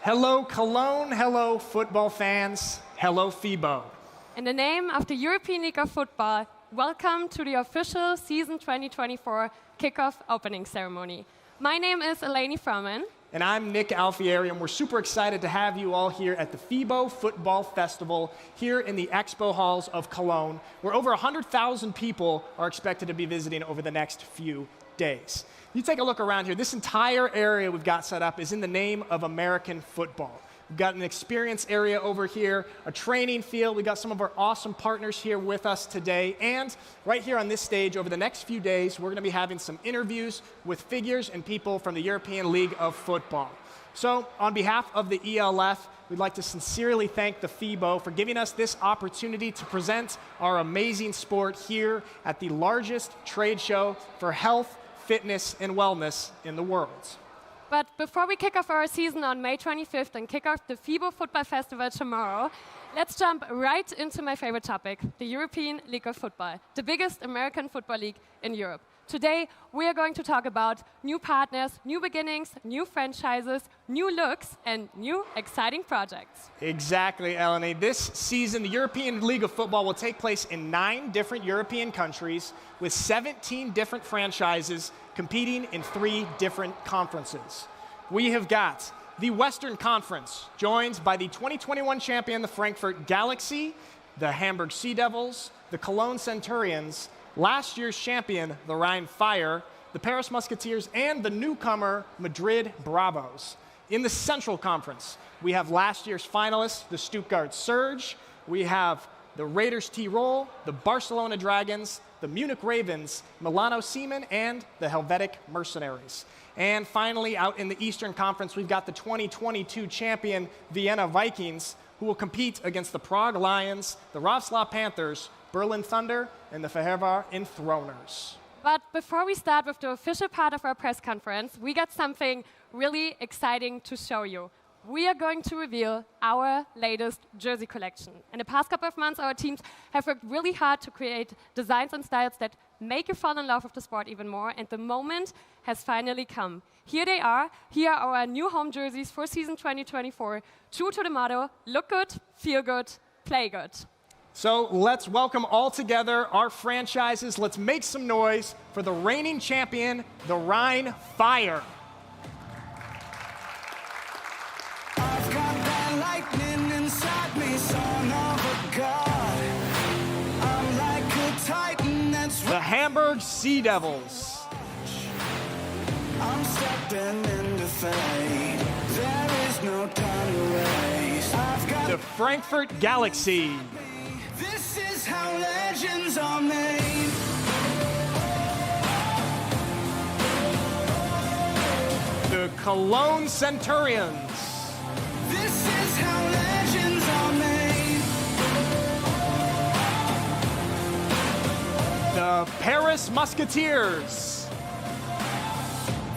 Hello, Cologne. Hello, football fans. Hello, Fibo. In the name of the European League of Football, welcome to the official season 2024 kickoff opening ceremony. My name is Eleni Froman. And I'm Nick Alfieri, and we're super excited to have you all here at the Fibo Football Festival here in the Expo Halls of Cologne, where over 100,000 people are expected to be visiting over the next few days. You take a look around here. This entire area we've got set up is in the name of American football. We've got an experience area over here, a training field. We've got some of our awesome partners here with us today. And right here on this stage, over the next few days, we're going to be having some interviews with figures and people from the European League of Football. So on behalf of the ELF, we'd like to sincerely thank the Fibo for giving us this opportunity to present our amazing sport here at the largest trade show for health, fitness, and wellness in the world. But before we kick off our season on May 25th and kick off the Fibo Football Festival tomorrow, let's jump right into my favorite topic, the European League of Football, the biggest American football league in Europe. Today, we are going to talk about new partners, new beginnings, new franchises, new looks, and new exciting projects. Exactly, Eleni. This season, the European League of Football will take place in 9 different European countries with 17 different franchises competing in 3 different conferences. We have got the Western Conference, joined by the 2021 champion, the Frankfurt Galaxy, the Hamburg Sea Devils, the Cologne Centurions, last year's champion, the Rhine Fire, the Paris Musketeers, and the newcomer, Madrid Bravos. In the Central Conference, we have last year's finalists, the Stuttgart Surge. We have the Raiders Tirol, the Barcelona Dragons, the Munich Ravens, Milano Seamen, and the Helvetic Mercenaries. And finally, out in the Eastern Conference, we've got the 2022 champion, Vienna Vikings, who will compete against the Prague Lions, the Wrocław Panthers, Berlin Thunder, and the Fehervar Enthroners. But before we start with the official part of our press conference, we got something really exciting to show you. We are going to reveal our latest jersey collection. In the past couple of months, our teams have worked really hard to create designs and styles that make you fall in love with the sport even more, and the moment has finally come. Here they are. Here are our new home jerseys for season 2024, true to the motto, look good, feel good, play good. So let's welcome all together our franchises. Let's make some noise for the reigning champion, the Rhine Fire. I've got that lightning inside me, son of a god. I'm like a titan that's The Hamburg Sea Devils. I'm stepping into fate. There is no time to waste. I've got The Frankfurt Galaxy. This is how legends are made. The Cologne Centurions. This is how legends are made. The Paris Musketeers.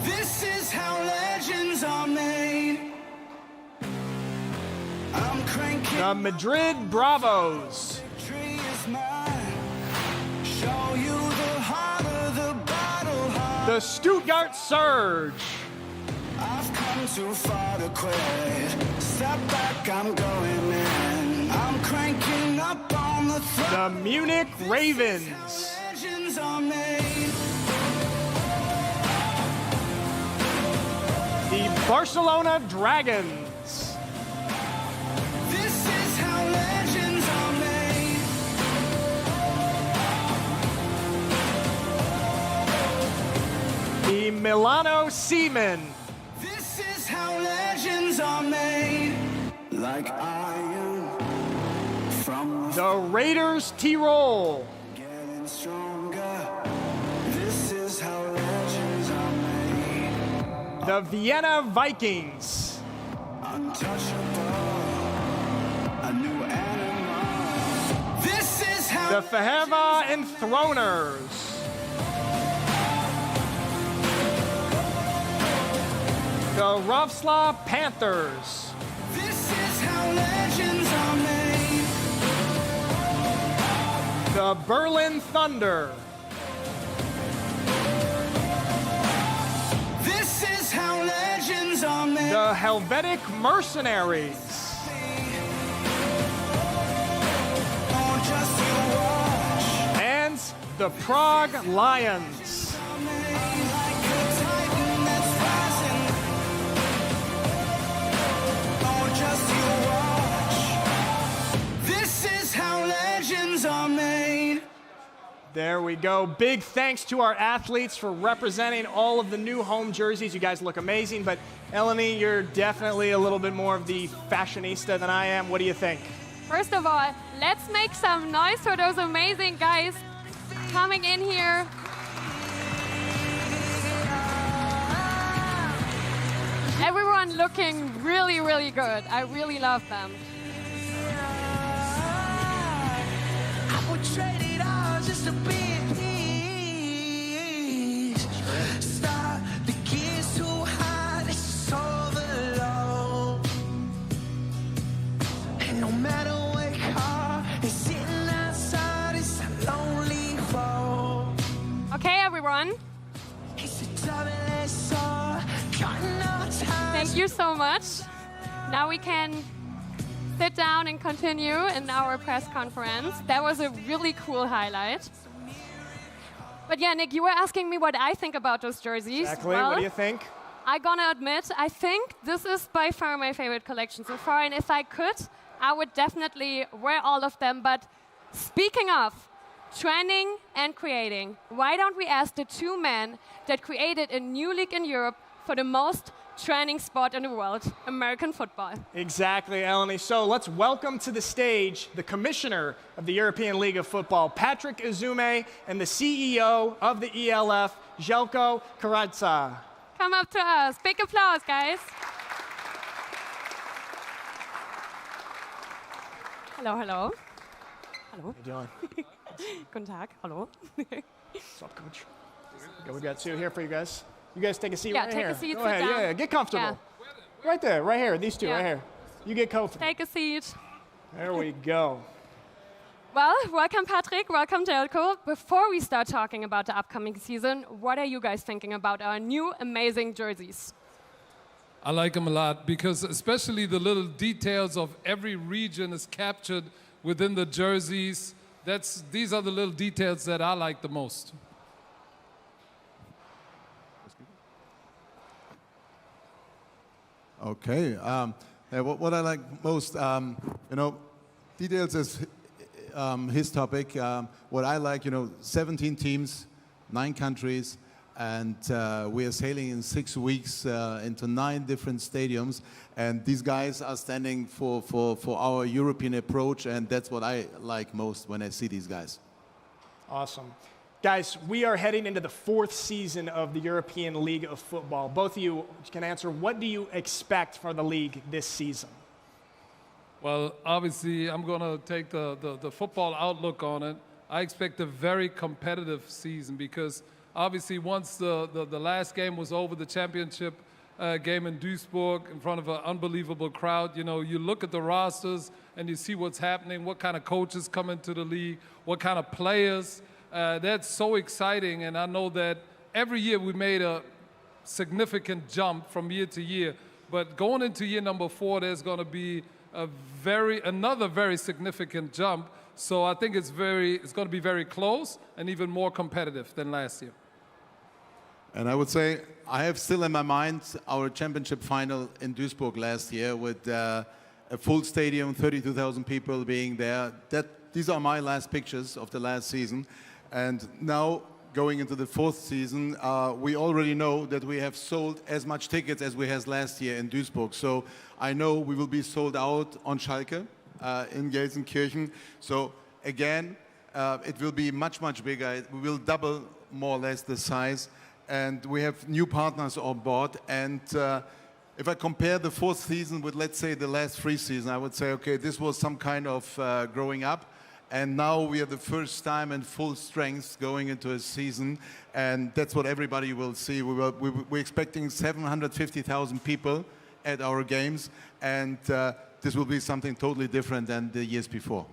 This is how legends are made. I'm cranking. The Madrid Bravos. Victory is mine. Show you the harder the battle hard. The Stuttgart Surge. I've come too far to quit. Step back, I'm going in. I'm cranking up on the throttle. The Munich Ravens. Legends are made. The Barcelona Dragons. This is how legends are made. The Milano Seamen. This is how legends are made. Like iron from The Raiders Tirol. getting stronger. This is how legends are made. The Vienna Vikings. Untouchable. A new animal. This is how The Fehervar Enthroners. The Wrocław Panthers. This is how legends are made. The Berlin Thunder. This is how legends are made. The the Helvetic Mercenaries. And the Prague Lions. This is how legends are made. There we go. Big thanks to our athletes for representing all of the new home jerseys. You guys look amazing, but Eleni, you're definitely a little bit more of the fashionista than I am. What do you think? First of all, let's make some noise for those amazing guys coming in here. Everyone looking really, really good. I really love them. I would trade it all just to be at peace. Start the gears too high, this is overload. And no matter what car is sitting outside, it's a lonely road. Okay, everyone. It's a double-edged sword, cutting our ties. Thank you so much. Now we can sit down and continue in our press conference. That was a really cool highlight. But yeah, Nick, you were asking me what I think about those jerseys. Exactly. Well, What do you think? I gonna admit, I think this is by far my favorite collection so far. And if I could, I would definitely wear all of them. But speaking of trending and creating, why don't we ask the two men that created a new league in Europe for the most trending sport in the world, American football. Exactly, Eleni. So let's welcome to the stage the commissioner of the European League of Football, Patrick Izume, and the CEO of the ELF, Željko Karadza. Come up to us. Big applause, guys. Hello, hello. Hello. How you doing? Guten Tag. Hello. What's up, Coach? Okay, we got two here for you guys. You guys take a seat Yeah, right take here. a seat, Go sit ahead. down. Yeah, get comfortable. Yeah. Right there, right here. These two, Yeah. right here. You get comfortable. Take a seat. There we go. Well, welcome, Patrick. Welcome, Željko. Before we start talking about the upcoming season, what are you guys thinking about our new amazing jerseys? I like them a lot because especially the little details of every region is captured within the jerseys. These are the little details that I like the most. Okay. What I like most, details is his topic. What I like, 17 teams, 9 countries, and we are sailing in 6 weeks into 9 different stadiums. And these guys are standing for our European approach, and that's what I like most when I see these guys. Awesome. Guys, we are heading into the 4th season of the European League of Football. Both of you can answer, what do you expect for the league this season? Well, obviously, I'm going to take the football outlook on it. I expect a very competitive season because obviously once the last game was over, the championship game in Duisburg in front of an unbelievable crowd, you look at the rosters and you see what's happening, what kind of coaches come into the league, what kind of players. That's so exciting, and I know that every year we made a significant jump from year to year. But going into year number 4, there's going to be another very significant jump. So I think it's going to be very close and even more competitive than last year. And I would say I have still in my mind our championship final in Duisburg last year with a full stadium, 32,000 people being there. These are my last pictures of the last season. And now, going into the 4th season, we already know that we have sold as much tickets as we had last year in Duisburg. So I know we will be sold out on Schalke in Gelsenkirchen. So again, it will be much, much bigger. We will double more or less the size. And we have new partners on board. And if I compare the 4th season with, let's say, the last 3 seasons, I would say, okay, this was some kind of growing up. And now we are the first time in full strength going into a season, and that's what everybody will see. We're expecting 750,000 people at our games, and this will be something totally different than the years before.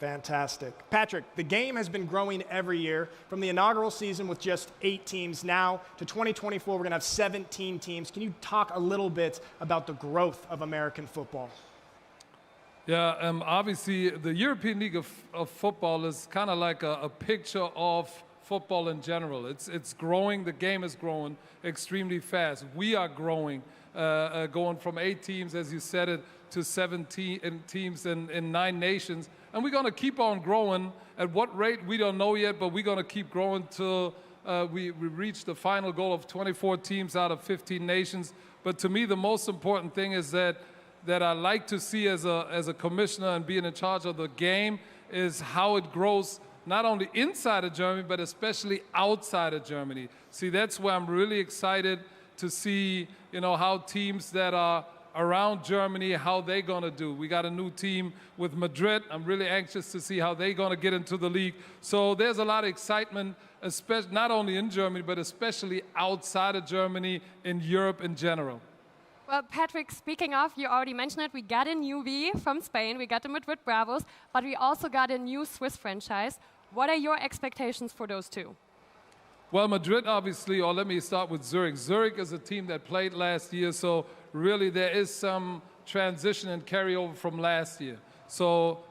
Fantastic. Patrick, the game has been growing every year from the inaugural season with just 8 teams now to 2024, we're going to have 17 teams. Can you talk a little bit about the growth of American football? Yeah, obviously the European League of Football is kind of like a picture of football in general. It's growing, the game is growing extremely fast. We are growing, going from 8 teams, as you said it, to 17 teams in 9 nations. And we're going to keep on growing. At what rate, we don't know yet, but we're going to keep growing till we reach the final goal of 24 teams out of 15 nations. But to me, the most important thing is that I like to see as a commissioner and being in charge of the game is how it grows not only inside of Germany, but especially outside of Germany. See, that's where I'm really excited to see, how teams that are around Germany, how they're going to do. We got a new team with Madrid. I'm really anxious to see how they're going to get into the league. So there's a lot of excitement, especially not only in Germany, but especially outside of Germany, in Europe in general. Well, Patrick, speaking of, you already mentioned it, we got a newbie from Spain, we got the Madrid Bravos, but we also got a new Swiss franchise. What are your expectations for those two? Well, Madrid, obviously, or let me start with Zurich. Zurich is a team that played last year, so really there is some transition and carryover from last year. So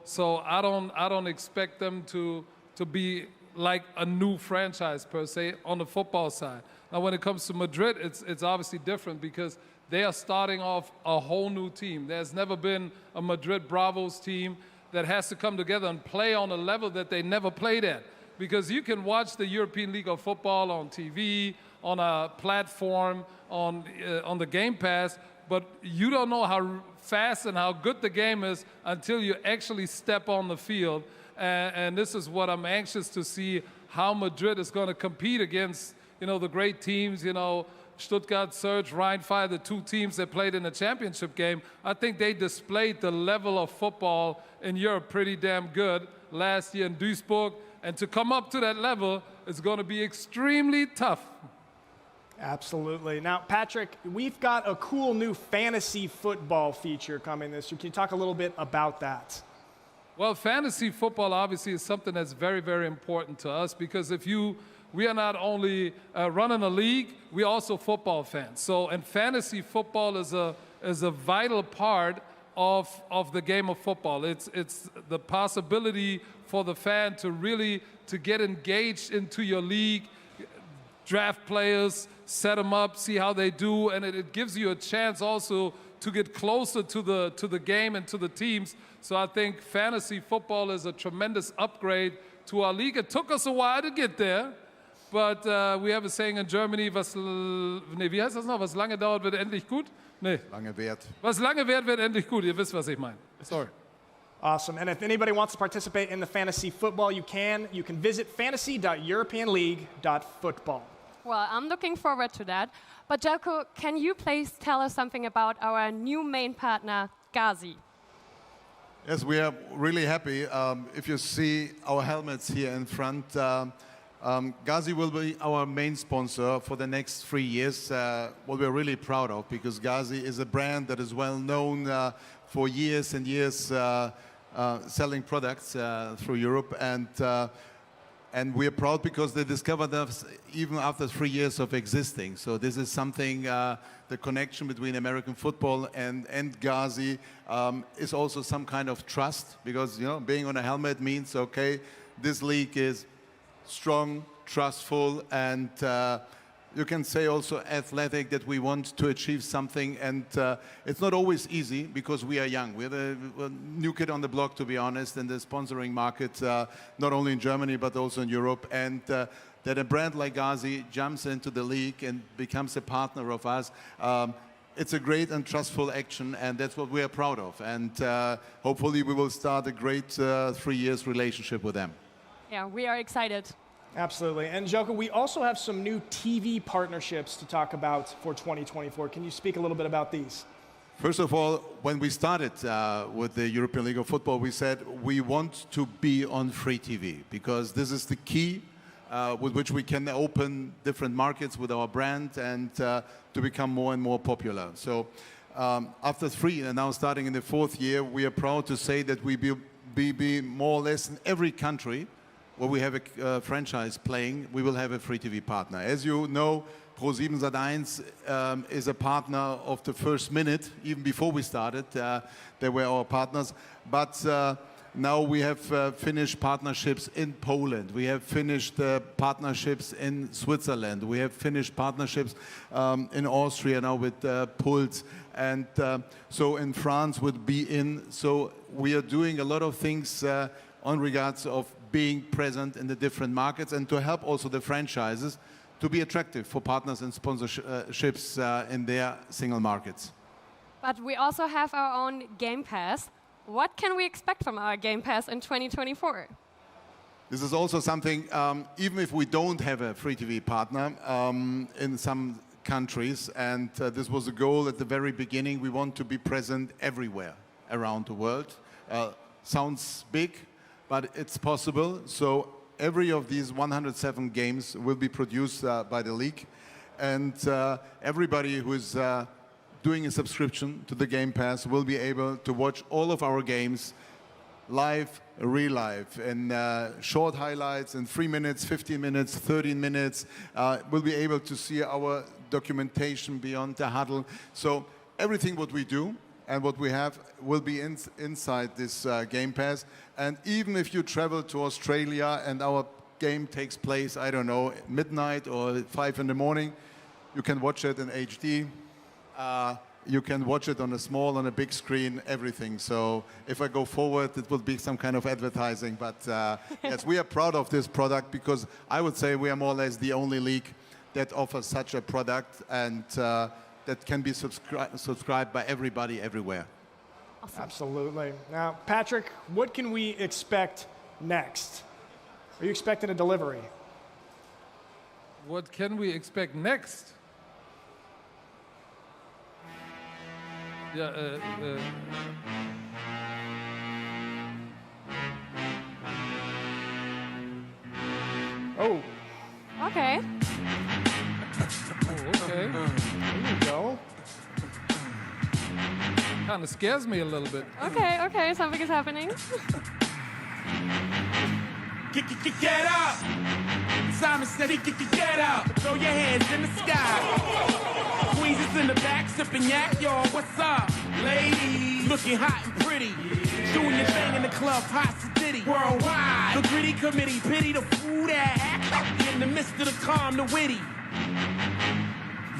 I don't expect them to be like a new franchise per se on the football side. Now, when it comes to Madrid, it's obviously different because they are starting off a whole new team. There's never been a Madrid Bravos team that has to come together and play on a level that they never played at. Because you can watch the European League of Football on TV, on a platform, on the Game Pass, but you don't know how fast and how good the game is until you actually step on the field. And this is what I'm anxious to see, how Madrid is going to compete against, the great teams, Stuttgart, Surge, Rhein-Fire, the 2 teams that played in the championship game. I think they displayed the level of football in Europe pretty damn good last year in Duisburg. And to come up to that level is going to be extremely tough. Absolutely. Now, Patrick, we've got a cool new fantasy football feature coming this year. Can you talk a little bit about that? Well, fantasy football obviously is something that's very, very important to us because we are not only running a league, we're also football fans. So, and fantasy football is a vital part of the game of football. It's the possibility for the fan to get engaged into your league, draft players, set them up, see how they do, and it gives you a chance also to get closer to the game and to the teams. So I think fantasy football is a tremendous upgrade to our league. It took us a while to get there, but we have a saying in Germany, wie heißt das noch? Was lange dauert, wird endlich gut? Nee. Lange währt. Was lange währt, wird endlich gut. Ihr wisst, was ich meine. Sorry. Awesome. And if anybody wants to participate in the fantasy football, you can visit fantasy.europeanleague.football. Well, I'm looking forward to that. But Jelko, can you please tell us something about our new main partner, Gazi? Yes, we are really happy. If you see our helmets here in front, Gazi will be our main sponsor for the next 3 years, what we're really proud of, because Gazi is a brand that is well known for years and years selling products through Europe, and we are proud because they discovered us even after 3 years of existing. So this is something, the connection between American football and Gazi is also some kind of trust, because being on a helmet means, okay, this league is strong, trustful, and you can say also athletic, that we want to achieve something. And it's not always easy because we are young. We're the new kid on the block, to be honest, in the sponsoring market, not only in Germany but also in Europe. And that a brand like Gazi jumps into the league and becomes a partner of us, it's a great and trustful action, and that's what we are proud of. And hopefully we will start a great 3 years relationship with them. Yeah, we are excited. Absolutely. And Jelko, we also have some new TV partnerships to talk about for 2024. Can you speak a little bit about these? First of all, when we started with the European League of Football, we said we want to be on free TV, because this is the key with which we can open different markets with our brand and to become more and more popular. So after 3 and now starting in the 4th year, we are proud to say that we be more or less in every country where we have a franchise playing, we will have a free TV partner. As you know, Pro7 Sat.1 is a partner of the first minute. Even before we started, they were our partners. But now we have finished partnerships in Poland. We have finished partnerships in Switzerland. We have finished partnerships in Austria now with Puls. And so in France with Be-In. So we are doing a lot of things on regards of being present in the different markets and to help also the franchises to be attractive for partners and sponsorships in their single markets. But we also have our own Game Pass. What can we expect from our Game Pass in 2024? This is also something, even if we don't have a free TV partner in some countries, and this was a goal at the very beginning, we want to be present everywhere around the world. Sounds big, but it's possible. So every of these 107 games will be produced by the league, and everybody who is doing a subscription to the Game Pass will be able to watch all of our games live, real life, in short highlights in 3 minutes, 15 minutes, 13 minutes. We'll be able to see our documentation beyond the huddle. So everything what we do and what we have will be inside this Game Pass. And even if you travel to Australia and our game takes place, I don't know, midnight or 5 in the morning, you can watch it in HD. You can watch it on a big screen, everything. So if I go forward, it will be some kind of advertising. But yes, we are proud of this product because I would say we are more or less the only league that offers such a product and that can be subscribed by everybody everywhere. Awesome. Absolutely. Now, Patrick, what can we expect next? Are you expecting a delivery? What can we expect next? Yeah, Oh, Okay. okay. there you go. Kind of scares me a little bit. Okay, okay, something is happening. Get up! Simon said get up! Throw your hands in the sky. Queens is in the back sipping yak, y'all. What's up? Ladies, looking hot and pretty. Doing your thing in the club, hot city. Worldwide. The gritty committee, pity the fool that act. In the midst of the calm, the witty.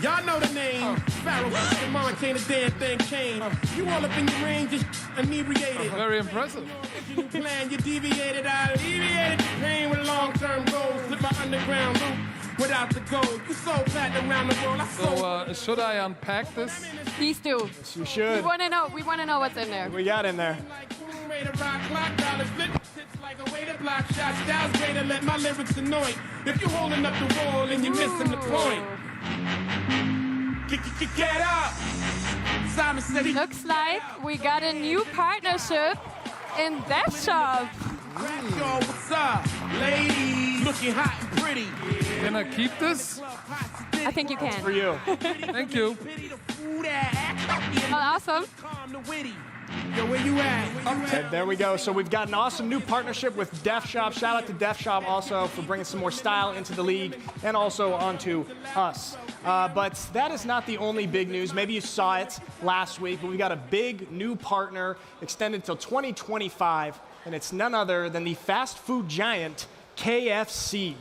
Y'all know the name. Pharaoh, your mom can't a damn thing change. You all up in your ring, just inebriated. Very impressive. You plan, you deviated, I alleviated the pain with long-term goals. Slip my underground loop without the gold. You so platinum around the world, I So should I unpack this? Please do. Yes, you We should. want to know what's in there. We got in there. like boom, ready to rock, clock, dollars, flip, tits like a way to block shots. Styles way to let my lyrics annoy. If you holding up the wall and you're missing the point. Get up! Simon said he Looks like we got a new partnership in that shop. rap, y'all, what's up? Ladies, looking hot and pretty. Can I keep this? I think you For can. you. Thank you. Pity the fool that act. Oh, awesome. Calm the witty. Yo, where you at? And there we go. So we've got an awesome new partnership with Def Shop. Shout out to Def Shop also for bringing some more style into the league and also onto us. But that is not the only big news. Maybe you saw it last week, but we've got a big new partner extended till 2025, and it's none other than the fast food giant KFC.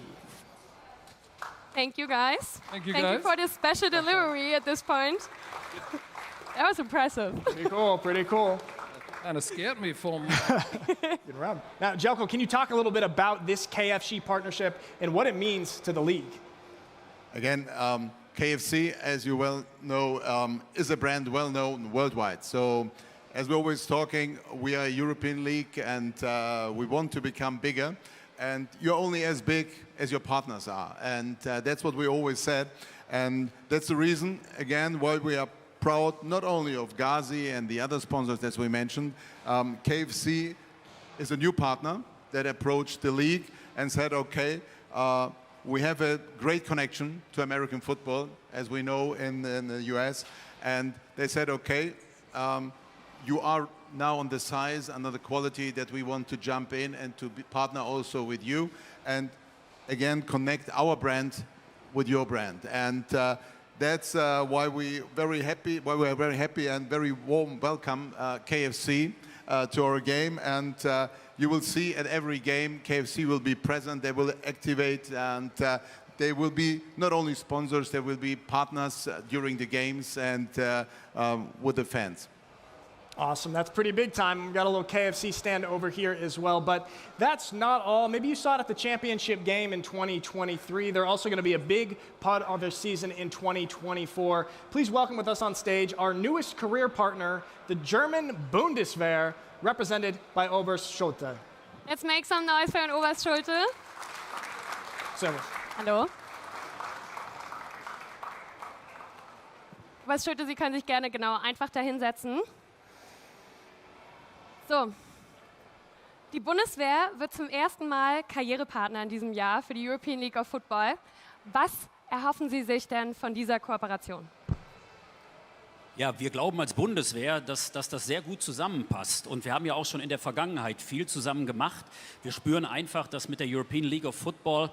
Thank you, guys. Thank you, Thank you guys. for this special delivery at this point. That was impressive. Pretty cool, pretty cool. Kind of scared me for Get around. Now, Jelko, can you talk a little bit about this KFC partnership and what it means to the league? Again, KFC, as you well know, is a brand well known worldwide. So, as we're always talking, we are a European league and we want to become bigger. And you're only as big as your partners are. And that's what we always said. And that's the reason, again, why we are proud not only of Ghazi and the other sponsors that we mentioned. KFC is a new partner that approached the league and said, okay, we have a great connection to American football, as we know in the US. And they said, okay, you are now on the size and on the quality that we want to jump in and to partner also with you and again connect our brand with your brand. And that's why we're very happy and very warm welcome KFC to our game. And you will see at every game KFC will be present. They will activate and they will be not only sponsors, they will be partners during the games and with the fans. Awesome. That's pretty big time. We've got a little KFC stand over here as well. But that's not all. Maybe you saw it at the championship game in 2023. They're also going to be a big part of their season in 2024. Please welcome with us on stage our newest career partner, the German Bundeswehr, represented by Oberst Schulte. Let's make some noise for Oberst Schulte. Servus. Hallo. Oberst Schulte, Sie können sich gerne einfach da hinsetzen. So, die Bundeswehr wird zum ersten Mal Karrierepartner in diesem Jahr für die European League of Football. Was erhoffen Sie sich denn von dieser Kooperation? Ja, wir glauben als Bundeswehr, dass das sehr gut zusammenpasst. Und wir haben ja auch schon in der Vergangenheit viel zusammen gemacht. Wir spüren einfach, dass mit der European League of Football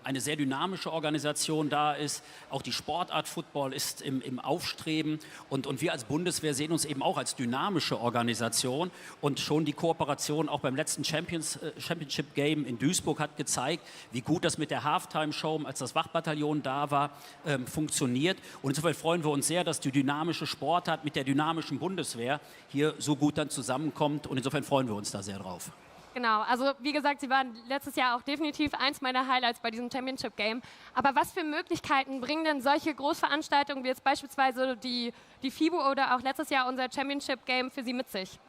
eine sehr dynamische Organisation da ist. Auch die Sportart Football ist im Aufstreben. Und wir als Bundeswehr sehen uns eben auch als dynamische Organisation. Und schon die Kooperation auch beim letzten Championship Game in Duisburg hat gezeigt, wie gut das mit der Halftime-Show, als das Wachbataillon da war, funktioniert. Und insofern freuen wir uns sehr, dass die dynamische Sportart mit der dynamischen Bundeswehr hier so gut dann zusammenkommt und insofern freuen wir uns da sehr drauf. Genau, also wie gesagt, Sie waren letztes Jahr auch definitiv eins meiner Highlights bei diesem Championship Game. Aber was für Möglichkeiten bringen denn solche Großveranstaltungen wie jetzt beispielsweise die Fibo oder auch letztes Jahr unser Championship Game für Sie mit sich?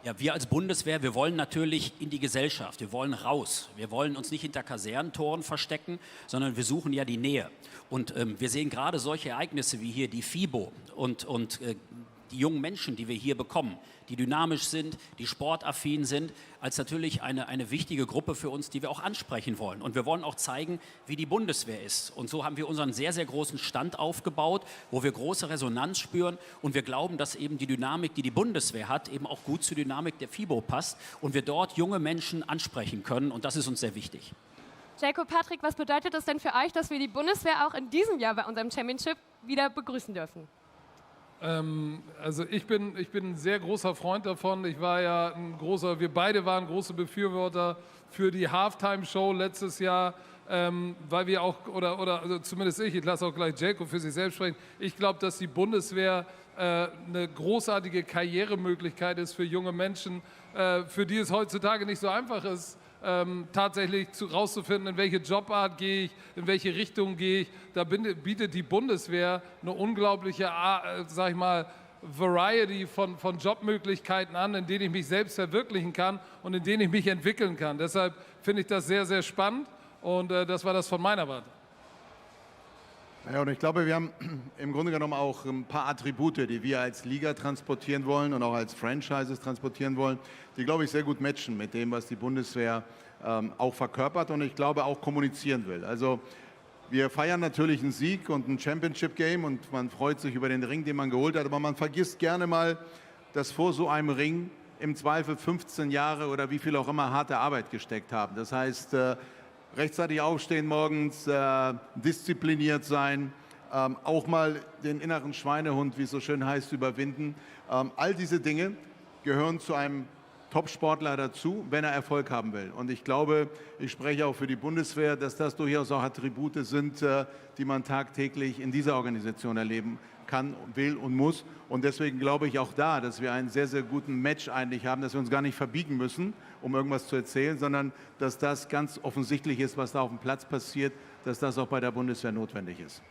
Ja, wir als Bundeswehr, wir wollen natürlich in die Gesellschaft, wir wollen raus. Wir wollen uns nicht hinter Kasernentoren verstecken, sondern wir suchen ja die Nähe. Und wir sehen gerade solche Ereignisse wie hier die Fibo und die jungen Menschen, die wir hier bekommen, die dynamisch sind, die sportaffin sind, als natürlich eine wichtige Gruppe für uns, die wir auch ansprechen wollen. Und wir wollen auch zeigen, wie die Bundeswehr ist. Und so haben wir unseren sehr, sehr großen Stand aufgebaut, wo wir große Resonanz spüren. Und wir glauben, dass eben die Dynamik, die die Bundeswehr hat, eben auch gut zur Dynamik der FIBO passt und wir dort junge Menschen ansprechen können. Und das ist uns sehr wichtig. Jacob, Patrick, was bedeutet es denn für euch, dass wir die Bundeswehr auch in diesem Jahr bei unserem Championship wieder begrüßen dürfen? Also ich bin ein sehr großer Freund davon. Wir beide waren große Befürworter für die Halftime-Show letztes Jahr, weil wir auch, also zumindest ich lasse auch gleich Jacob für sich selbst sprechen. Ich glaube, dass die Bundeswehr eine großartige Karrieremöglichkeit ist für junge Menschen, für die es heutzutage nicht so einfach ist, tatsächlich rauszufinden, in welche Jobart gehe ich, in welche Richtung gehe ich. Da bietet die Bundeswehr eine unglaubliche, sag ich mal, Variety von Jobmöglichkeiten an, in denen ich mich selbst verwirklichen kann und in denen ich mich entwickeln kann. Deshalb finde ich das sehr, sehr spannend und das war das von meiner Warte. Ja, und ich glaube, wir haben im Grunde genommen auch ein paar Attribute, die wir als Liga transportieren wollen und auch als Franchises transportieren wollen, die, glaube ich, sehr gut matchen mit dem, was die Bundeswehr auch verkörpert und ich glaube auch kommunizieren will. Also wir feiern natürlich einen Sieg und ein Championship-Game und man freut sich über den Ring, den man geholt hat, aber man vergisst gerne mal, dass vor so einem Ring im Zweifel 15 Jahre oder wie viel auch immer harte Arbeit gesteckt haben. Das heißt, rechtzeitig aufstehen morgens, diszipliniert sein, auch mal den inneren Schweinehund, wie es so schön heißt, überwinden. All diese Dinge gehören zu einem Top-Sportler dazu, wenn er Erfolg haben will. Und ich glaube, ich spreche auch für die Bundeswehr, dass das durchaus auch Attribute sind, die man tagtäglich in dieser Organisation erleben kann, will und muss. Und deswegen glaube ich auch da, dass wir einen sehr, sehr guten Match eigentlich haben, dass wir uns gar nicht verbiegen müssen, um irgendwas zu erzählen, sondern dass das ganz offensichtlich ist, was da auf dem Platz passiert, dass das auch bei der Bundeswehr notwendig ist.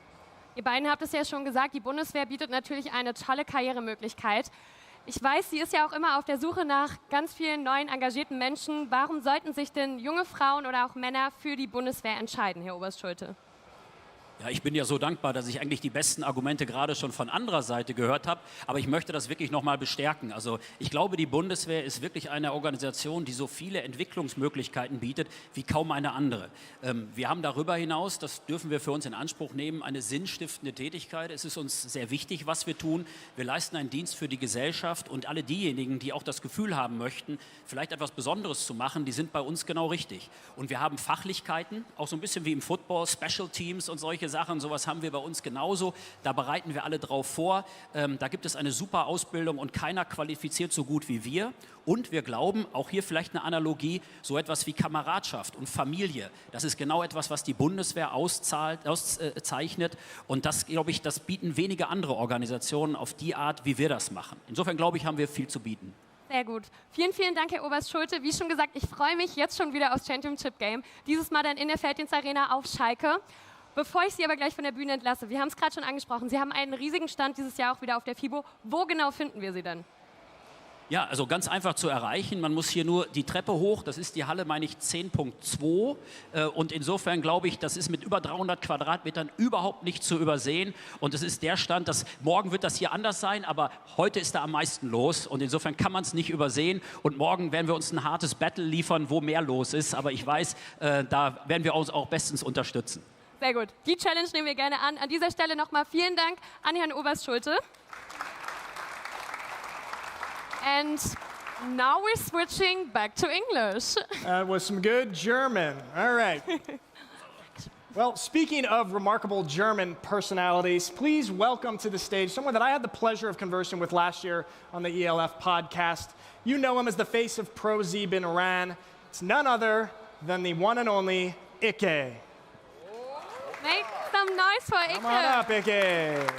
Ihr beiden habt es ja schon gesagt, die Bundeswehr bietet natürlich eine tolle Karrieremöglichkeit. Ich weiß, sie ist ja auch immer auf der Suche nach ganz vielen neuen engagierten Menschen. Warum sollten sich denn junge Frauen oder auch Männer für die Bundeswehr entscheiden, Herr Oberst Schulte? Ja, ich bin ja so dankbar, dass ich eigentlich die besten Argumente gerade schon von anderer Seite gehört habe. Aber ich möchte das wirklich nochmal bestärken. Also ich glaube, die Bundeswehr ist wirklich eine Organisation, die so viele Entwicklungsmöglichkeiten bietet wie kaum eine andere. Wir haben darüber hinaus, das dürfen wir für uns in Anspruch nehmen, eine sinnstiftende Tätigkeit. Es ist uns sehr wichtig, was wir tun. Wir leisten einen Dienst für die Gesellschaft und alle diejenigen, die auch das Gefühl haben möchten, vielleicht etwas Besonderes zu machen, die sind bei uns genau richtig. Und wir haben Fachlichkeiten, auch so ein bisschen wie im Football, Special Teams und solche Sachen, sowas haben wir bei uns genauso. Da bereiten wir alle drauf vor. Da gibt es eine super Ausbildung und keiner qualifiziert so gut wie wir. Und wir glauben, auch hier vielleicht eine Analogie, so etwas wie Kameradschaft und Familie. Das ist genau etwas, was die Bundeswehr auszeichnet. Und das, glaube ich, das bieten wenige andere Organisationen auf die Art, wie wir das machen. Insofern, glaube ich, haben wir viel zu bieten. Sehr gut. Vielen, vielen Dank, Herr Oberst Schulte. Wie schon gesagt, ich freue mich jetzt schon wieder aufs Championship Game. Dieses Mal dann in der Felddienstarena auf Schalke. Bevor ich Sie aber gleich von der Bühne entlasse, wir haben es gerade schon angesprochen, Sie haben einen riesigen Stand dieses Jahr auch wieder auf der Fibo. Wo genau finden wir Sie denn? Ja, also ganz einfach zu erreichen. Man muss hier nur die Treppe hoch. Das ist die Halle, meine ich, 10.2. Und insofern glaube ich, das ist mit über 300 Quadratmetern überhaupt nicht zu übersehen. Und es ist der Stand, morgen wird das hier anders sein, aber heute ist da am meisten los. Und insofern kann man es nicht übersehen. Und morgen werden wir uns ein hartes Battle liefern, wo mehr los ist. Aber ich weiß, da werden wir uns auch bestens unterstützen. Sehr gut. Die Challenge nehmen wir gerne an. An dieser Stelle nochmal vielen Dank an Herrn Oberst Schulte. And now we're switching back to English. That was some good German. All right. Well, speaking of remarkable German personalities, please welcome to the stage someone that I had the pleasure of conversing with last year on the ELF podcast. You know him as the face of Pro Sieben Iran. It's none other than the one and only Ike. Make some noise for Ike. Come on up, Ike.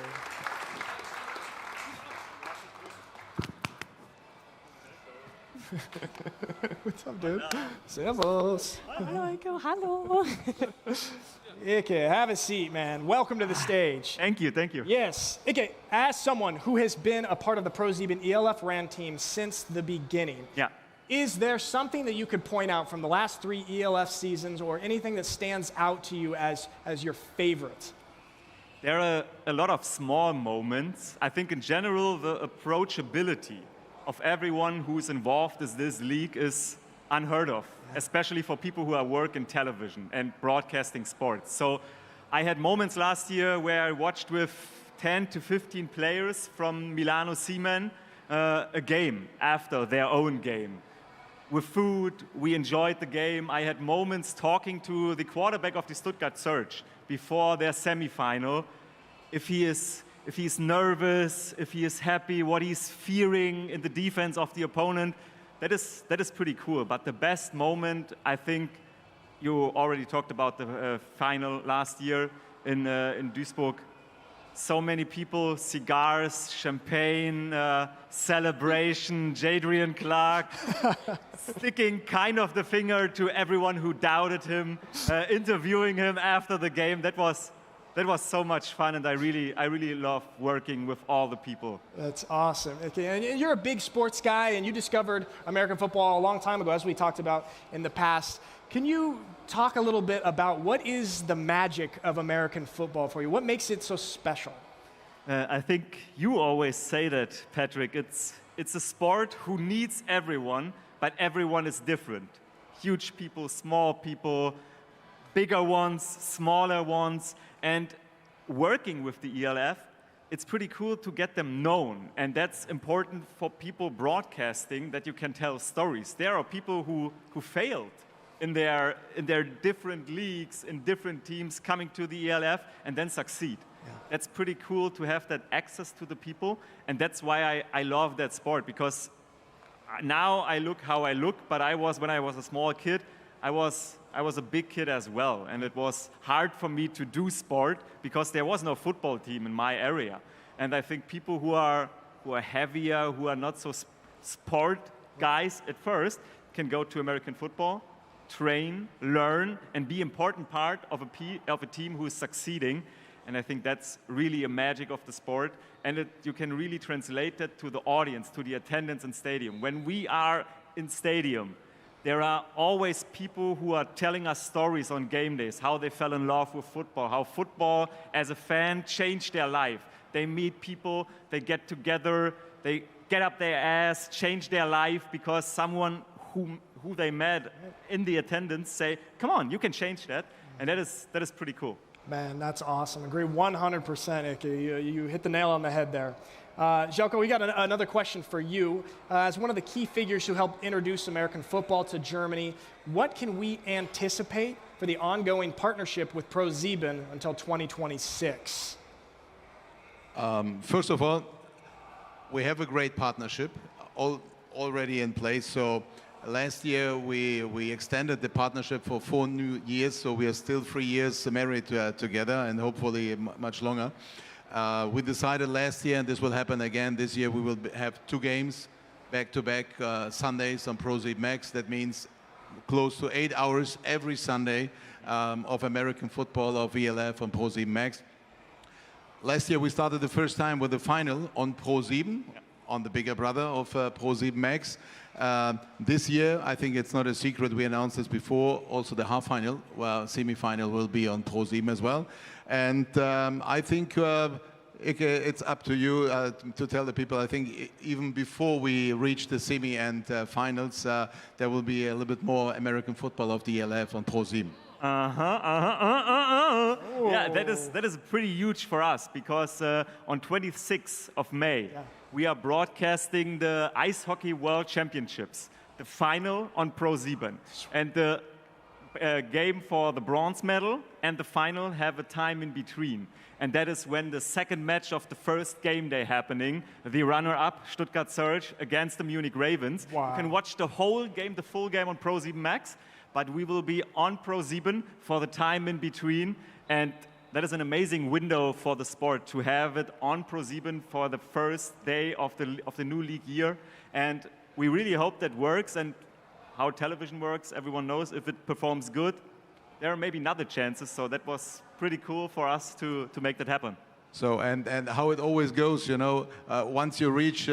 What's up, dude? Servus. Hallo, Ike. Hallo. Ike, have a seat, man. Welcome to the stage. Thank you, thank you. Yes. Ike, as someone who has been a part of the Pro Sieben ELF RAN team since the beginning, Yeah. is there something that you could point out from the last 3 ELF seasons or anything that stands out to you as your favorite? There are a lot of small moments. I think in general, the approachability of everyone who's involved in this league is unheard of, especially for people who work in television and broadcasting sports. So I had moments last year where I watched with 10 to 15 players from Milano Siemens a game after their own game. With food, we enjoyed the game. I had moments talking to the quarterback of the Stuttgart Surge before their semifinal. If he is nervous, if he is happy, what he's fearing in the defense of the opponent, that is pretty cool. But the best moment, I think, you already talked about the final last year in Duisburg. So many people, cigars, champagne, celebration, Jadrian Clark, sticking kind of the finger to everyone who doubted him, interviewing him after the game. That was so much fun, and I really love working with all the people. That's awesome. Okay, and you're a big sports guy, and you discovered American football a long time ago, as we talked about in the past. Can you talk a little bit about what is the magic of American football for you? What makes it so special? I think you always say that, Patrick. It's a sport who needs everyone, but everyone is different. Huge people, small people, bigger ones, smaller ones. And working with the ELF, it's pretty cool to get them known. And that's important for people broadcasting, that you can tell stories. There are people who failed in their different leagues, in different teams, coming to the ELF and then succeed. Yeah. That's pretty cool to have that access to the people. And that's why I love that sport, because now I look how I look, but when I was a small kid, I was a big kid as well, and it was hard for me to do sport because there was no football team in my area. And I think people who are heavier, who are not so sport guys at first, can go to American football, train, learn, and be important part of a team who is succeeding. And I think that's really a magic of the sport, and you can really translate that to the audience, to the attendance in stadium. When we are in stadium, there are always people who are telling us stories on game days, how they fell in love with football, how football as a fan changed their life. They meet people, they get together, they get up their ass, change their life because someone who they met in the attendance say, come on, you can change that. And that is pretty cool. Man, that's awesome. Agree 100%, Ike. You hit the nail on the head there. Željko, we got another question for you. As one of the key figures who helped introduce American football to Germany, what can we anticipate for the ongoing partnership with ProSieben until 2026? First of all, we have a great partnership already in place. So last year we extended the partnership for 4 new years. So we are still 3 years married together and hopefully much longer. We decided last year, and this will happen again this year, we will have 2 games back-to-back Sundays on ProSieben Max. That means close to 8 hours every Sunday of American football of ELF on ProSieben Max. Last year we started the first time with the final on ProSieben, on the bigger brother of ProSieben Max. This year, I think it's not a secret, we announced this before, also the half-final, well, semi-final will be on ProSieben as well. And I think it's up to you to tell the people. I think even before we reach the semi and finals, there will be a little bit more American football of the ELF on ProSieben. Yeah, that is pretty huge for us because on 26th of May, we are broadcasting the Ice Hockey World Championships, the final on ProSieben. And the game for the bronze medal and the final have a time in between. And that is when the second match of the first game day happening, the runner-up, Stuttgart Surge, against the Munich Ravens. Wow. You can watch the whole game, the full game on ProSieben Max, but we will be on ProSieben for the time in between. And that is an amazing window for the sport to have it on ProSieben for the first day of the new league year. And we really hope that works. And how television works, everyone knows if it performs good, there are maybe other chances. So that was pretty cool for us to make that happen. So, and how it always goes, you know, once you reach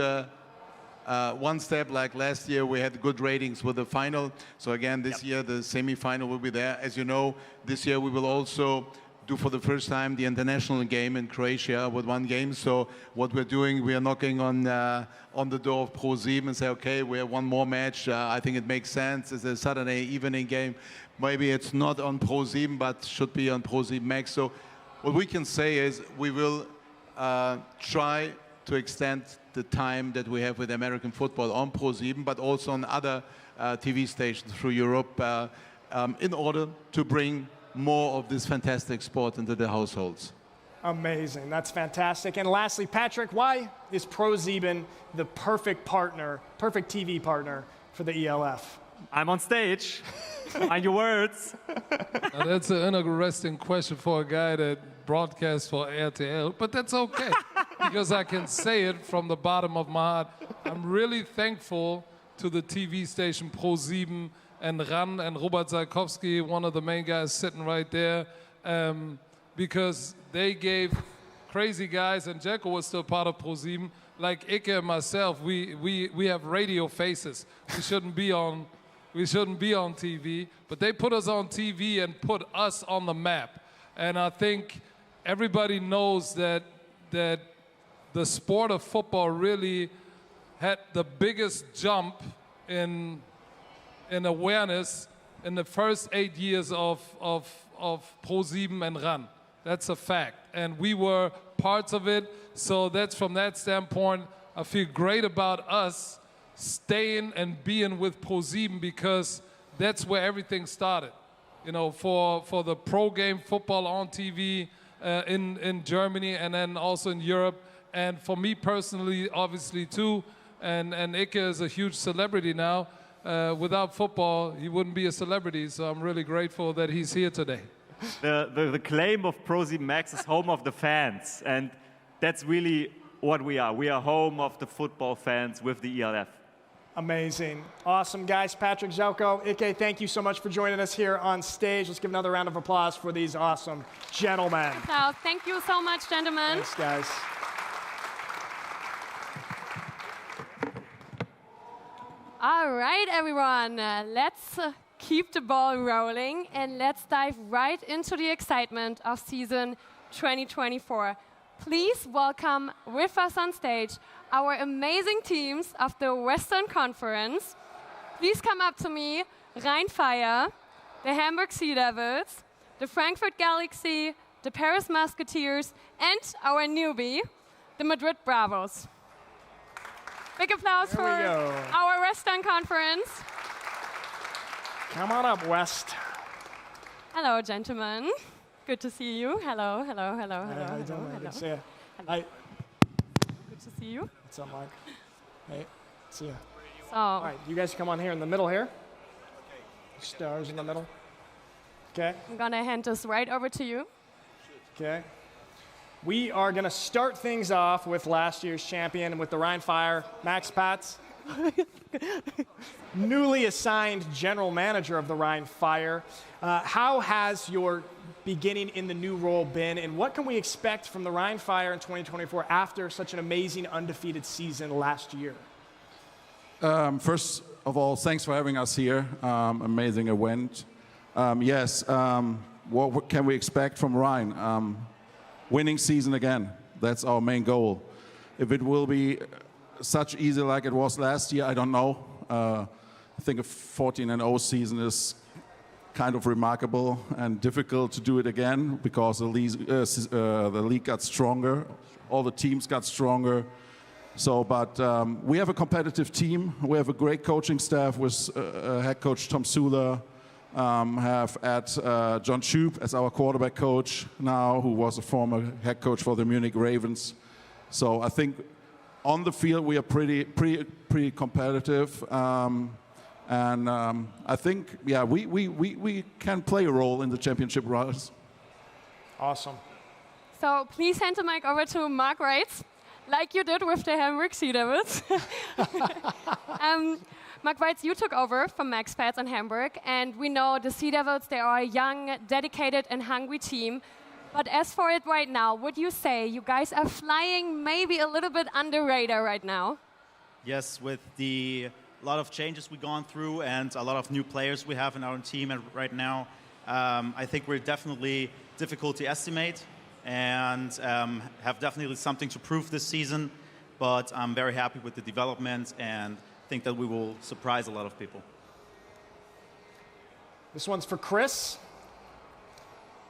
one step, like last year we had good ratings with the final. So again, this year the semi-final will be there. As you know, this year we will also do for the first time the international game in Croatia with 1 game. So what we're doing, we are knocking on the door of ProSieben and say, okay, we have 1 more match. I think it makes sense. It's a Saturday evening game. Maybe it's not on ProSieben, but should be on ProSieben Max. So what we can say is we will try to extend the time that we have with American football on ProSieben, but also on other TV stations through Europe in order to bring more of this fantastic sport into the households. Amazing. That's fantastic. And lastly, Patrick, why is ProSieben the perfect partner, perfect TV partner for the ELF? I'm on stage. Mind your words. Now, that's an interesting question for a guy that broadcasts for RTL, but that's okay because I can say it from the bottom of my heart. I'm really thankful to the TV station ProSieben and Ran and Robert Zalkowski, one of the main guys sitting right there, because they gave crazy guys, and Željko was still part of ProSieben, like Ike and myself, we have radio faces. We shouldn't be on TV, but they put us on TV and put us on the map. And I think everybody knows that the sport of football really had the biggest jump in awareness in the first 8 years of ProSieben and Ran. That's a fact. And we were parts of it. So that's from that standpoint, I feel great about us staying and being with ProSieben because that's where everything started. You know, for the pro game football on TV in Germany and then also in Europe. And for me personally, obviously too, and Ike is a huge celebrity now. Without football, he wouldn't be a celebrity, so I'm really grateful that he's here today. The claim of ProSieben Max is home of the fans, and that's really what we are. We are home of the football fans with the ELF. Amazing. Awesome, guys. Patrick, Željko, Ike, thank you so much for joining us here on stage. Let's give another round of applause for these awesome gentlemen. Now, thank you so much, gentlemen. Thanks, guys. All right, everyone, let's keep the ball rolling and let's dive right into the excitement of season 2024. Please welcome with us on stage our amazing teams of the Western Conference. Please come up to me, Rhein-Fire, the Hamburg Sea Devils, the Frankfurt Galaxy, the Paris Musketeers, and our newbie, the Madrid Bravos. Big applause for our Western Conference. Come on up, West. Hello, gentlemen. Good to see you. Hello, hello, hello, hello, How you hello, doing? Good hello. to see you. Hi. Good to see you. What's up, Mark? Hey, see you. So, All right, you guys come on here in the middle here. Stars in the middle. Okay. I'm gonna hand this right over to you. Okay. We are going to start things off with last year's champion, with the Rhein-Fire, Max Patz, newly assigned general manager of the Rhein-Fire. How has your beginning in the new role been, and what can we expect from the Rhein-Fire in 2024 after such an amazing undefeated season last year? First of all, thanks for having us here. Amazing event. What can we expect from Rhein? Winning season again. That's our main goal. If it will be such easy like it was last year, I don't know. I think a 14-0 season is kind of remarkable and difficult to do it again because the league got stronger, all the teams got stronger. But we have a competitive team. We have a great coaching staff with head coach Tom Sula. Have John Schub as our quarterback coach now, who was a former head coach for the Munich Ravens. So I think on the field we are pretty competitive, and I think we can play a role in the championship race. Awesome. So please hand the mic over to Mark Reitz, like you did with the Hamburg Sea Devils. Mark Reitz, you took over from Max Patz in Hamburg, and we know the Sea Devils, they are a young, dedicated, and hungry team. But as for it right now, would you say you guys are flying maybe a little bit under radar right now? Yes, with the lot of changes we've gone through and a lot of new players we have in our team right now, I think we're definitely difficult to estimate and have definitely something to prove this season. But I'm very happy with the development and think that we will surprise a lot of people. This one's for Chris.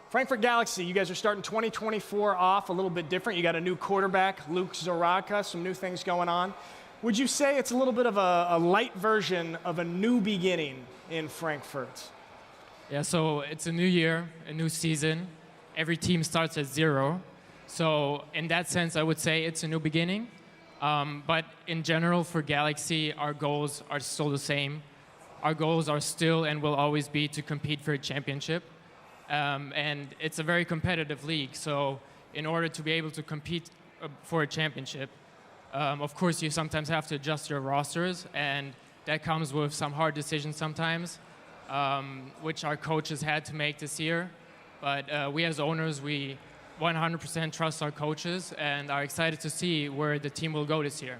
Frankfurt Galaxy, you guys are starting 2024 off a little bit different. You got a new quarterback, Luke Zoradka, some new things going on. Would you say it's a little bit of a light version of a new beginning in Frankfurt? Yeah, so it's a new year, a new season. Every team starts at 0. So in that sense, I would say it's a new beginning. But in general, for Galaxy, our goals are still the same. Our goals are still and will always be to compete for a championship. And it's a very competitive league. So in order to be able to compete for a championship, of course, you sometimes have to adjust your rosters. And that comes with some hard decisions sometimes, which our coaches had to make this year. But we as owners, we 100% trust our coaches and are excited to see where the team will go this year.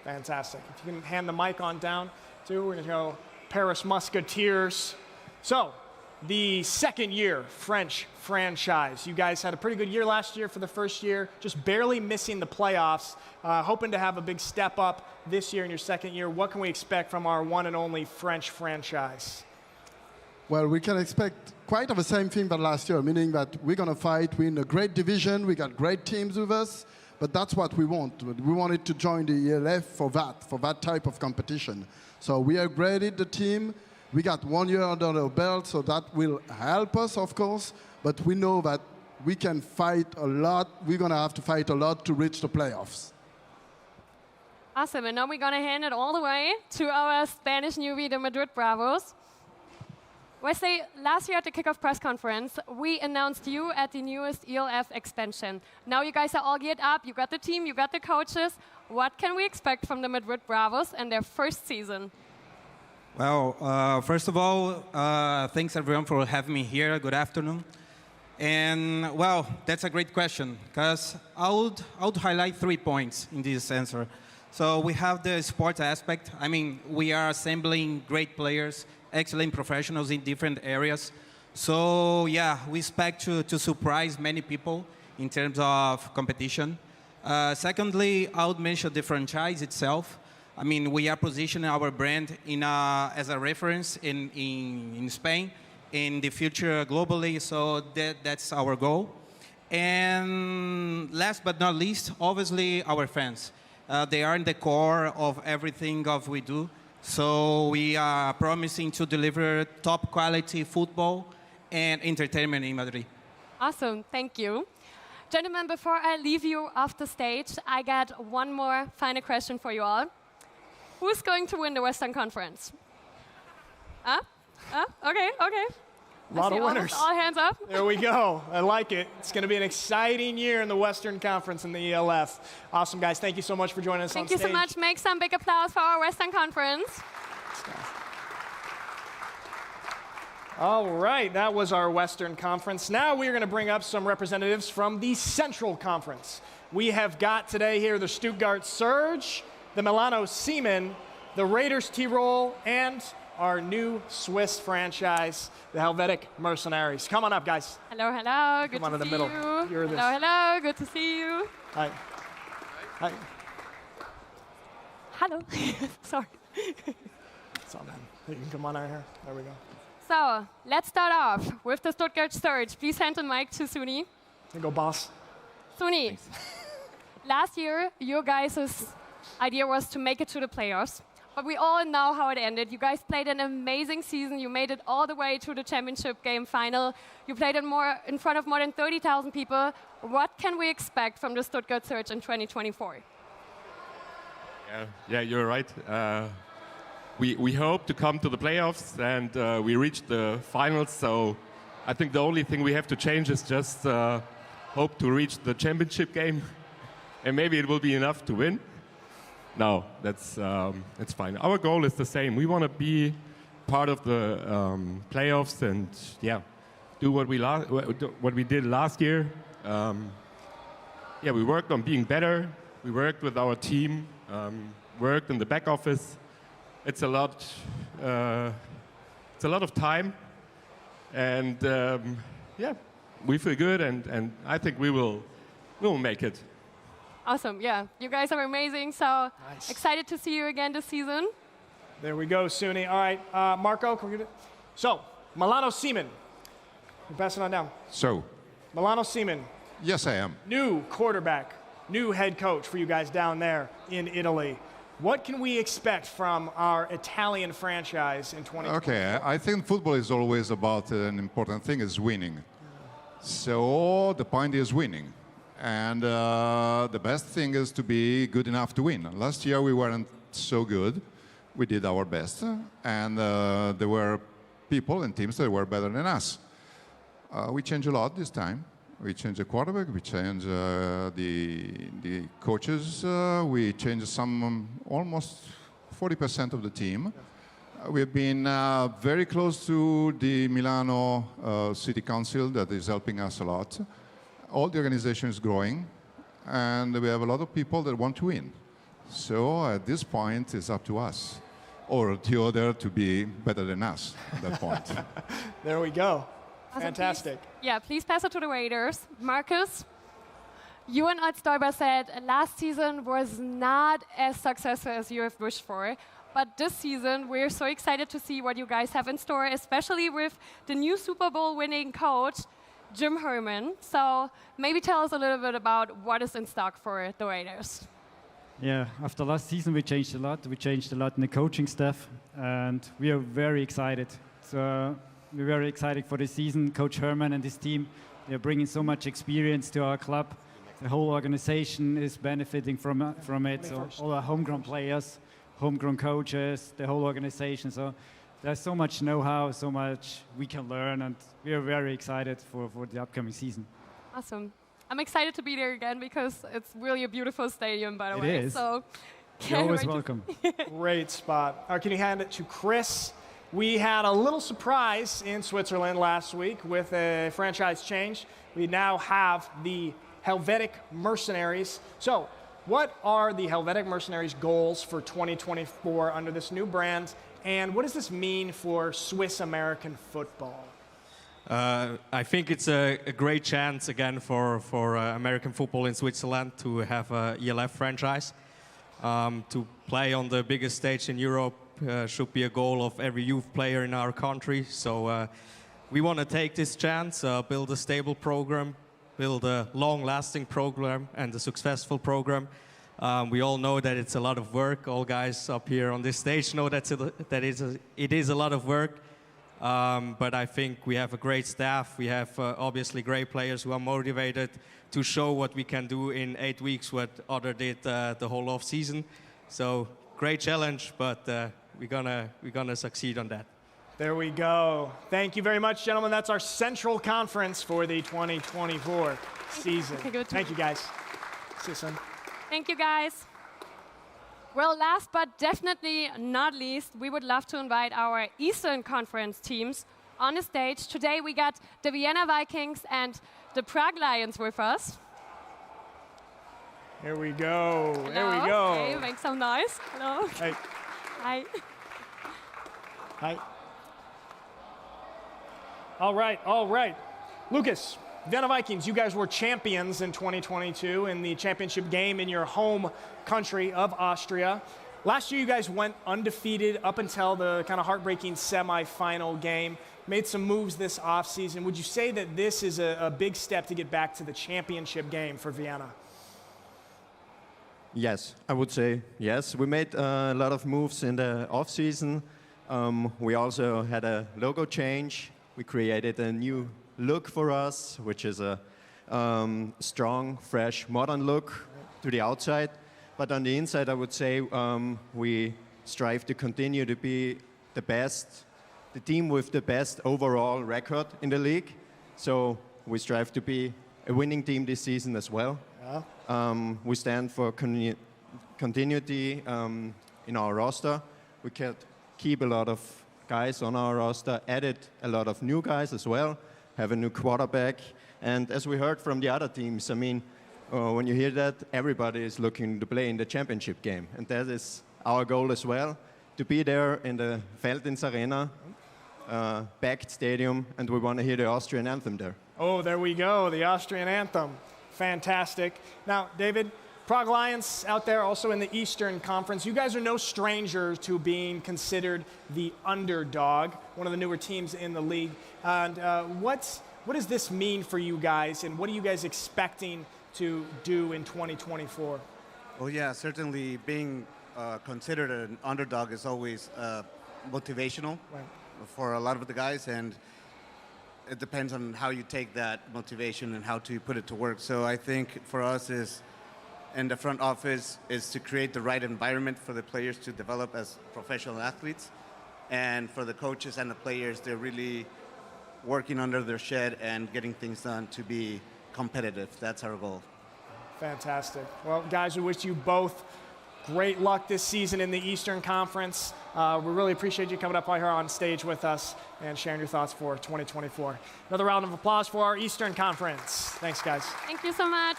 Fantastic. If you can hand the mic on down, too, we're going to go Paris Musketeers. So, the second year French franchise. You guys had a pretty good year last year for the first year, just barely missing the playoffs. Hoping to have a big step up this year in your second year. What can we expect from our one and only French franchise? Well, we can expect quite of the same thing that last year, meaning that we're going to fight, win a great division, we got great teams with us, but that's what we want. We wanted to join the ELF for that type of competition. So we upgraded the team, we got 1 year under our belt, so that will help us, of course, but we know that we can fight a lot, we're going to have to fight a lot to reach the playoffs. Awesome, and now we're going to hand it all the way to our Spanish newbie, the Madrid Bravos. Wesley, last year at the kickoff press conference, we announced you at the newest ELF expansion. Now you guys are all geared up. You got the team, you got the coaches. What can we expect from the Madrid Bravos and their first season? Well, first of all, thanks everyone for having me here. Good afternoon. And well, that's a great question because I would highlight 3 points in this answer. So we have the sports aspect. I mean, we are assembling great players, excellent professionals in different areas. So yeah, we expect to surprise many people in terms of competition. Secondly, I would mention the franchise itself. I mean, we are positioning our brand as a reference in Spain, in the future globally, so that's our goal. And last but not least, obviously, our fans. They are in the core of everything of we do. So we are promising to deliver top quality football and entertainment in Madrid. Awesome, thank you. Gentlemen, before I leave you off the stage, I got one more final question for you all. Who's going to win the Western Conference? Okay. A lot of winners. All hands up. There we go. I like it. It's going to be an exciting year in the Western Conference in the ELF. Awesome, guys. Thank you so much for joining us on stage. Thank you so much. Make some big applause for our Western Conference. All right, that was our Western Conference. Now we're going to bring up some representatives from the Central Conference. We have got today here the Stuttgart Surge, the Milano Seamen, the Raiders Tirol, and our new Swiss franchise, the Helvetic Mercenaries. Come on up, guys. Hello. Good Come on to in the see middle. you. You're this. Hello. Good to see you. Hi. Hello. Sorry. It's all done. You can come on out here. There we go. So let's start off with the Stuttgart Surge. Please hand the mic to Suni. There you go, boss. Suni, last year your guys' idea was to make it to the playoffs. But we all know how it ended. You guys played an amazing season. You made it all the way to the championship game final. You played in front of more than 30,000 people. What can we expect from the Stuttgart Surge in 2024? Yeah, you're right. We hope to come to the playoffs, and we reached the finals. So I think the only thing we have to change is just hope to reach the championship game, and maybe it will be enough to win. No, that's fine. Our goal is the same. We want to be part of the playoffs and do what we did last year. We worked on being better. We worked with our team. Worked in the back office. It's a lot. It's a lot of time, and we feel good, and I think we will make it. Awesome, yeah. You guys are amazing, so nice. Excited to see you again this season. There we go, Suni. All right, Marco, can we get it? So, Milano Seamen. We're passing on down. So. Milano Seamen. Yes, I am. New quarterback, new head coach for you guys down there in Italy. What can we expect from our Italian franchise in 2020? Okay, I think football is always about an important thing is winning. So the point is winning. And the best thing is to be good enough to win. Last year we weren't so good. We did our best. And there were people and teams that were better than us. We changed a lot this time. We changed the quarterback, we changed the coaches, we changed almost 40% of the team. We've been very close to the Milano City Council that is helping us a lot. All the organization is growing, and we have a lot of people that want to win. So at this point, it's up to us, or the other to be better than us at that point. There we go. Awesome. Fantastic. Please pass it to the Raiders. Marcus, you and Altstoiber said last season was not as successful as you have wished for. But this season, we're so excited to see what you guys have in store, especially with the new Super Bowl winning coach, Jim Herman. So maybe tell us a little bit about what is in stock for the Raiders. Yeah, after last season, we changed a lot. We changed a lot in the coaching staff, and we are very excited. So we're very excited for the season. Coach Herman and his team, they're bringing so much experience to our club. The whole organization is benefiting from it. So all our homegrown players, homegrown coaches, the whole organization. So there's so much know-how, so much we can learn, and we are very excited for the upcoming season. Awesome. I'm excited to be there again because it's really a beautiful stadium, by the way. It is. So you're always welcome. Great spot. All right, can you hand it to Chris? We had a little surprise in Switzerland last week with a franchise change. We now have the Helvetic Mercenaries. So, what are the Helvetic Mercenaries' goals for 2024 under this new brand, and what does this mean for Swiss-American football? I think it's a great chance again for American football in Switzerland to have a ELF franchise. To play on the biggest stage in Europe should be a goal of every youth player in our country. So we want to take this chance, build a stable program, build a long-lasting program and a successful program. We all know that it's a lot of work. All guys up here on this stage know that it is a lot of work. But I think we have a great staff. We have obviously great players who are motivated to show what we can do in 8 weeks, what other did the whole off season. So great challenge, but we're gonna succeed on that. There we go. Thank you very much, gentlemen. That's our Central Conference for the 2024 season. Thank you, guys. See you soon. Thank you, guys. Well, last but definitely not least, we would love to invite our Eastern Conference teams on the stage. Today we got the Vienna Vikings and the Prague Lions with us. Here we go. Hello. Here we go. Hey, make some noise. Hello. Hey. Hi. Hi. All right, all right. Lucas, Vienna Vikings, you guys were champions in 2022 in the championship game in your home country of Austria. Last year, you guys went undefeated up until the kind of heartbreaking semifinal game, made some moves this offseason. Would you say that this is a big step to get back to the championship game for Vienna? Yes, I would say yes. We made a lot of moves in the offseason. We also had a logo change. We created a new look for us, which is a strong, fresh, modern look to the outside. But on the inside, I would say we strive to continue to be the best, the team with the best overall record in the league. So we strive to be a winning team this season as well. Yeah. We stand for continuity in our roster. We can keep a lot of guys on our roster, added a lot of new guys as well, have a new quarterback. And as we heard from the other teams, I mean, when you hear that, everybody is looking to play in the championship game. And that is our goal as well, to be there in the Feldins Arena, packed stadium, and we want to hear the Austrian anthem there. Oh, there we go, the Austrian anthem. Fantastic. Now, David, Prague Lions out there also in the Eastern Conference. You guys are no stranger to being considered the underdog, one of the newer teams in the league. And what does this mean for you guys, and what are you guys expecting to do in 2024? Well, yeah, certainly being considered an underdog is always motivational for a lot of the guys, and it depends on how you take that motivation and how to put it to work. So I think for us in the front office is to create the right environment for the players to develop as professional athletes, and for the coaches and the players, they're really working under their shed and getting things done to be competitive. That's our goal. Fantastic. Well, guys, we wish you both great luck this season in the Eastern Conference. We really appreciate you coming up here on stage with us and sharing your thoughts for 2024. Another round of applause for our Eastern Conference. Thanks, guys. Thank you so much.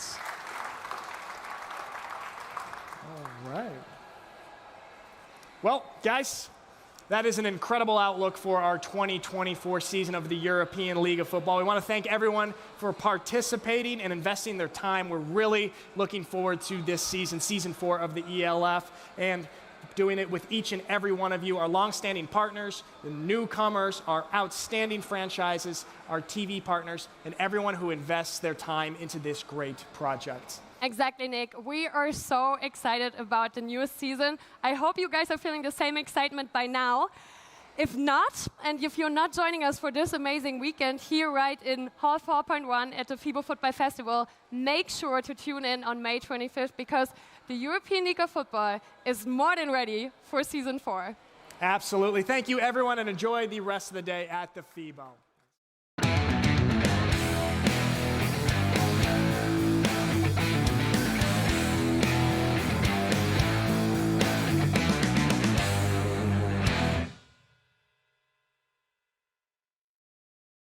All right. Well, guys, that is an incredible outlook for our 2024 season of the European League of Football. We want to thank everyone for participating and investing their time. We're really looking forward to this season, season 4 of the ELF, and doing it with each and every one of you, our longstanding partners, the newcomers, our outstanding franchises, our TV partners, and everyone who invests their time into this great project. Exactly, Nick. We are so excited about the newest season. I hope you guys are feeling the same excitement by now. If not, and if you're not joining us for this amazing weekend here right in Hall 4.1 at the Fibo Football Festival, make sure to tune in on May 25th, because the European League of Football is more than ready for season 4. Absolutely. Thank you, everyone, and enjoy the rest of the day at the Fibo.